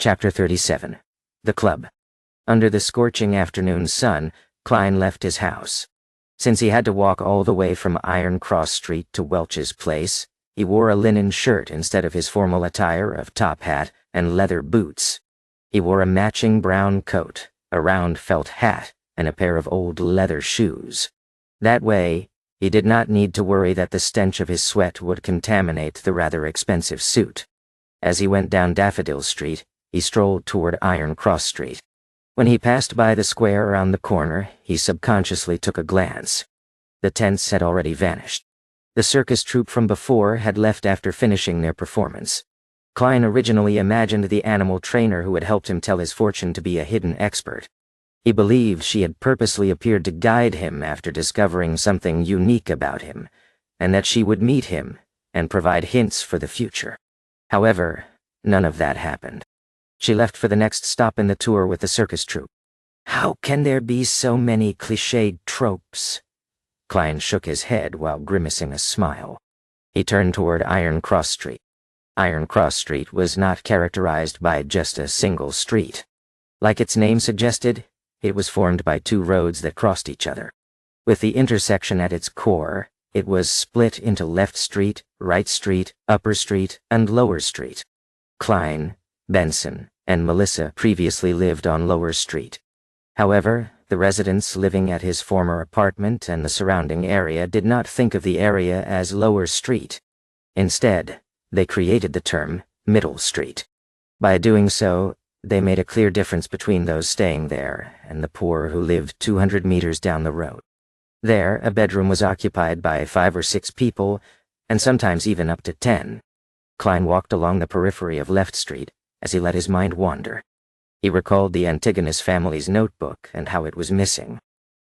Chapter 37. The Club. Under the scorching afternoon sun, Klein left his house. Since he had to walk all the way from Iron Cross Street to Welch's place, he wore a linen shirt instead of his formal attire of top hat and leather boots. He wore a matching brown coat, a round felt hat, and a pair of old leather shoes. That way, he did not need to worry that the stench of his sweat would contaminate the rather expensive suit. As he went down Daffodil Street, he strolled toward Iron Cross Street. When he passed by the square around the corner, he subconsciously took a glance. The tents had already vanished. The circus troupe from before had left after finishing their performance. Klein originally imagined the animal trainer who had helped him tell his fortune to be a hidden expert. He believed she had purposely appeared to guide him after discovering something unique about him, and that she would meet him and provide hints for the future. However, none of that happened. She left for the next stop in the tour with the circus troupe. How can there be so many cliched tropes? Klein shook his head while grimacing a smile. He turned toward Iron Cross Street. Iron Cross Street was not characterized by just a single street. Like its name suggested, it was formed by two roads that crossed each other. With the intersection at its core, it was split into Left Street, Right Street, Upper Street, and Lower Street. Klein, Benson, and Melissa previously lived on Lower Street. However, the residents living at his former apartment and the surrounding area did not think of the area as Lower Street. Instead, they created the term Middle Street. By doing so, they made a clear difference between those staying there and the poor who lived 200 meters down the road. There, a bedroom was occupied by 5 or 6 people, and sometimes even up to 10. Klein walked along the periphery of Left Street as he let his mind wander. He recalled the Antigonus family's notebook and how it was missing.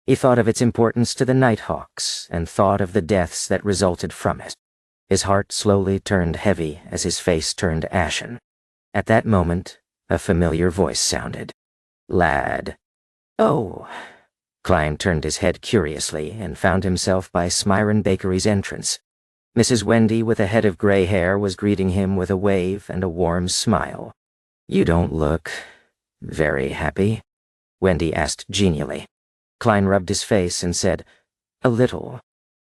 He thought of its importance to the Nighthawks and thought of the deaths that resulted from it. His heart slowly turned heavy as his face turned ashen. At that moment, a familiar voice sounded. "Lad." "Oh." Klein turned his head curiously and found himself by Smyron Bakery's entrance. Mrs. Wendy, with a head of gray hair, was greeting him with a wave and a warm smile. "You don't look very happy," Wendy asked genially. Klein rubbed his face and said, "A little."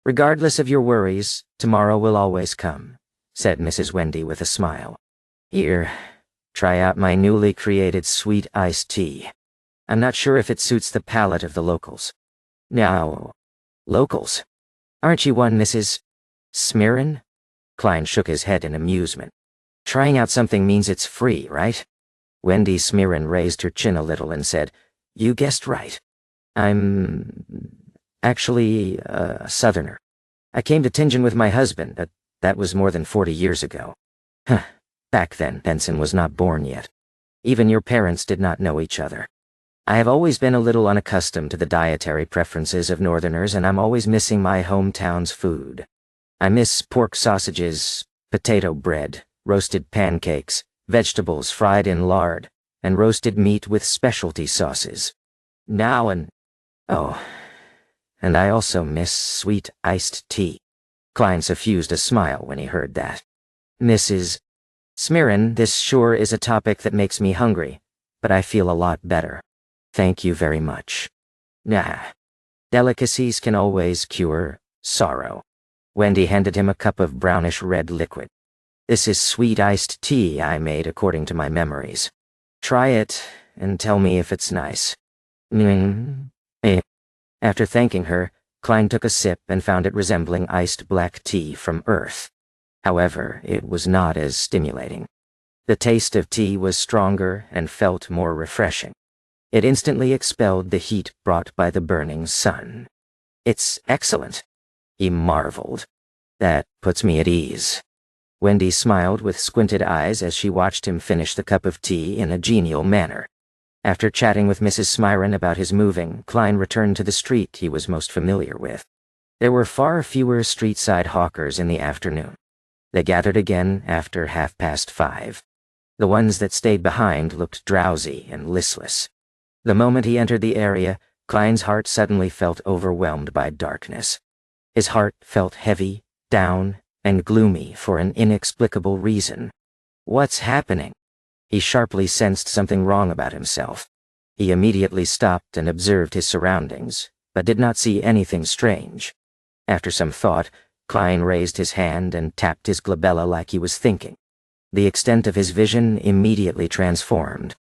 "Regardless of your worries, tomorrow will always come," said Mrs. Wendy with a smile. "Here, try out my newly created sweet iced tea. I'm not sure if it suits the palate of the locals." "Now, locals? Aren't you one Mrs. Smyron?" Klein shook his head in amusement. "Trying out something means it's free, right?" Wendy Smyron raised her chin a little and said, "You guessed right. I'm actually a Southerner. I came to Tingen with my husband, but that was more than 40 years ago." "Huh. Back then, Benson was not born yet. Even your parents did not know each other. I have always been a little unaccustomed to the dietary preferences of Northerners, and I'm always missing my hometown's food. I miss pork sausages, potato bread, roasted pancakes, vegetables fried in lard, and roasted meat with specialty sauces. Oh, and I also miss sweet iced tea." Klein suffused a smile when he heard that. "Mrs. Smyron, this sure is a topic that makes me hungry, but I feel a lot better. Thank you very much." "Nah. Delicacies can always cure sorrow." Wendy handed him a cup of brownish-red liquid. "This is sweet iced tea I made according to my memories. Try it and tell me if it's nice." After thanking her, Klein took a sip and found it resembling iced black tea from Earth. However, it was not as stimulating. The taste of tea was stronger and felt more refreshing. It instantly expelled the heat brought by the burning sun. "It's excellent," he marveled. "That puts me at ease." Wendy smiled with squinted eyes as she watched him finish the cup of tea in a genial manner. After chatting with Mrs. Smyron about his moving, Klein returned to the street he was most familiar with. There were far fewer street-side hawkers in the afternoon. They gathered again after 5:30. The ones that stayed behind looked drowsy and listless. The moment he entered the area, Klein's heart suddenly felt overwhelmed by darkness. His heart felt heavy, down, and gloomy for an inexplicable reason. "What's happening?" He sharply sensed something wrong about himself. He immediately stopped and observed his surroundings, but did not see anything strange. After some thought, Klein raised his hand and tapped his glabella like he was thinking. The extent of his vision immediately transformed.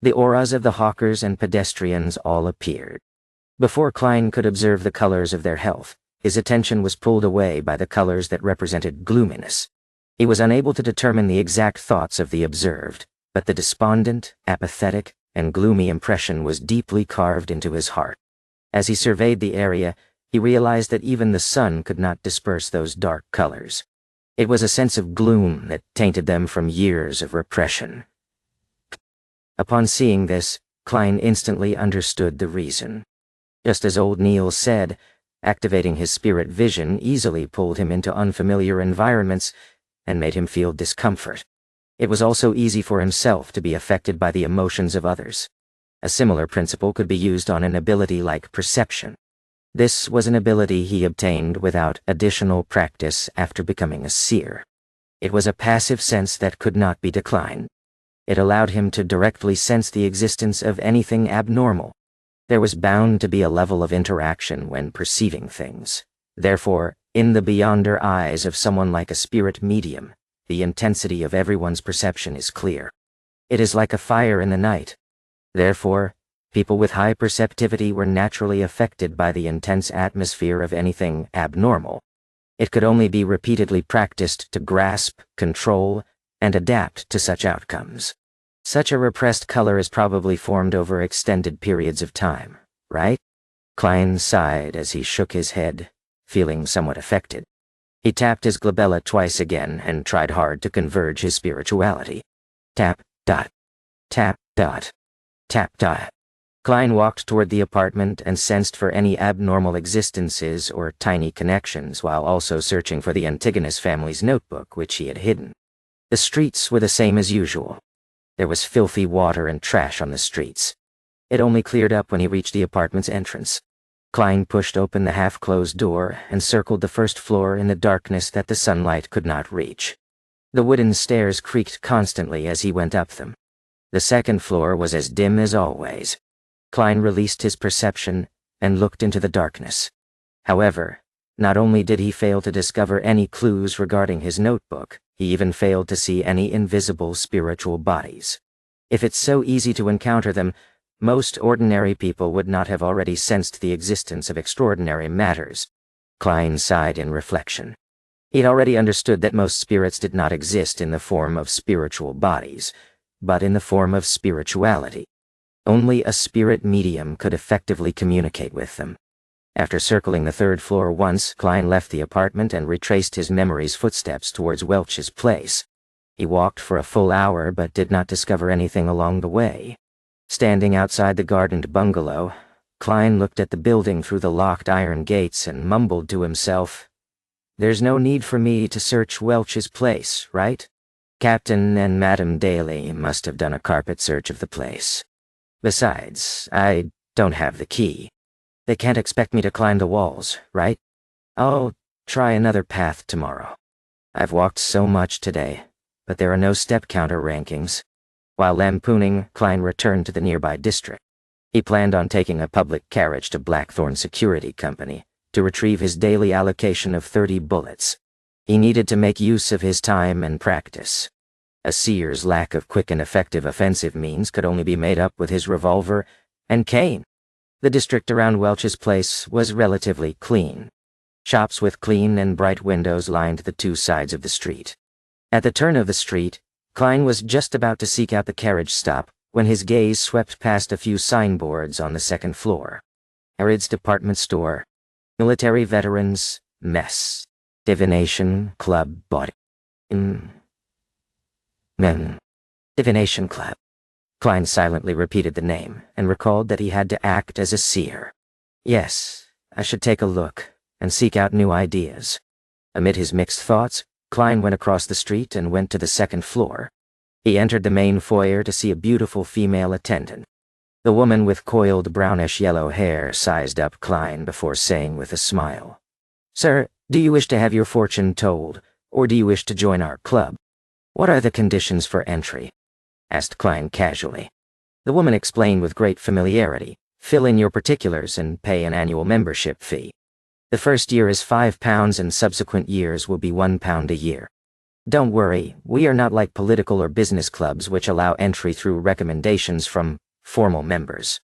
The auras of the hawkers and pedestrians all appeared. Before Klein could observe the colors of their health, his attention was pulled away by the colors that represented gloominess. He was unable to determine the exact thoughts of the observed, but the despondent, apathetic, and gloomy impression was deeply carved into his heart. As he surveyed the area, he realized that even the sun could not disperse those dark colors. It was a sense of gloom that tainted them from years of repression. Upon seeing this, Klein instantly understood the reason. Just as old Neil said, activating his spirit vision easily pulled him into unfamiliar environments and made him feel discomfort. It was also easy for himself to be affected by the emotions of others. A similar principle could be used on an ability like perception. This was an ability he obtained without additional practice after becoming a seer. It was a passive sense that could not be declined. It allowed him to directly sense the existence of anything abnormal. There was bound to be a level of interaction when perceiving things. Therefore, in the beyonder eyes of someone like a spirit medium, the intensity of everyone's perception is clear. It is like a fire in the night. Therefore, people with high perceptivity were naturally affected by the intense atmosphere of anything abnormal. It could only be repeatedly practiced to grasp, control, and adapt to such outcomes. Such a repressed color is probably formed over extended periods of time, right? Klein sighed as he shook his head, feeling somewhat affected. He tapped his glabella twice again and tried hard to converge his spirituality. Tap, dot. Tap, dot. Tap, dot. Klein walked toward the apartment and sensed for any abnormal existences or tiny connections while also searching for the Antigonus family's notebook, which he had hidden. The streets were the same as usual. There was filthy water and trash on the streets. It only cleared up when he reached the apartment's entrance. Klein pushed open the half-closed door and circled the first floor in the darkness that the sunlight could not reach. The wooden stairs creaked constantly as he went up them. The second floor was as dim as always. Klein released his perception and looked into the darkness. However, not only did he fail to discover any clues regarding his notebook, he even failed to see any invisible spiritual bodies. If it's so easy to encounter them, most ordinary people would not have already sensed the existence of extraordinary matters. Klein sighed in reflection. He'd already understood that most spirits did not exist in the form of spiritual bodies, but in the form of spirituality. Only a spirit medium could effectively communicate with them. After circling the third floor once, Klein left the apartment and retraced his memory's footsteps towards Welch's place. He walked for a full hour but did not discover anything along the way. Standing outside the gardened bungalow, Klein looked at the building through the locked iron gates and mumbled to himself, "There's no need for me to search Welch's place, right? Captain and Madam Daly must have done a carpet search of the place. Besides, I don't have the key. They can't expect me to climb the walls, right? I'll try another path tomorrow. I've walked so much today, but there are no step counter rankings." While lampooning, Klein returned to the nearby district. He planned on taking a public carriage to Blackthorn Security Company to retrieve his daily allocation of 30 bullets. He needed to make use of his time and practice. A seer's lack of quick and effective offensive means could only be made up with his revolver and cane. The district around Welch's place was relatively clean. Shops with clean and bright windows lined the two sides of the street. At the turn of the street, Klein was just about to seek out the carriage stop when his gaze swept past a few signboards on the second floor. Harrod's Department Store, Military Veterans, Mess, Divination Club, Divination Club. Klein silently repeated the name and recalled that he had to act as a seer. Yes, I should take a look and seek out new ideas. Amid his mixed thoughts, Klein went across the street and went to the second floor. He entered the main foyer to see a beautiful female attendant. The woman with coiled brownish-yellow hair sized up Klein before saying with a smile, "Sir, do you wish to have your fortune told, or do you wish to join our club? What are the conditions for entry?" asked Klein casually. The woman explained with great familiarity. Fill in your particulars and pay an annual membership fee. The first year is £5 and subsequent years will be £1 a year. Don't worry, we are not like political or business clubs which allow entry through recommendations from formal members.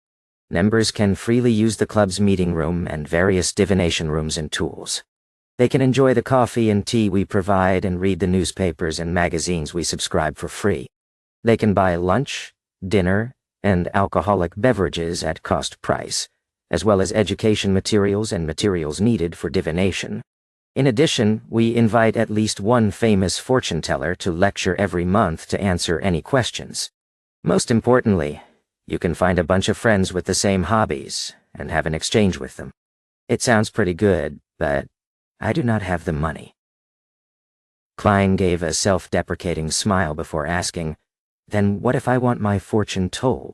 Members can freely use the club's meeting room and various divination rooms and tools. They can enjoy the coffee and tea we provide and read the newspapers and magazines we subscribe for free. They can buy lunch, dinner, and alcoholic beverages at cost price, as well as education materials and materials needed for divination. In addition, we invite at least one famous fortune teller to lecture every month to answer any questions. Most importantly, you can find a bunch of friends with the same hobbies and have an exchange with them. It sounds pretty good, but I do not have the money. Klein gave a self-deprecating smile before asking, Then what if I want my fortune told?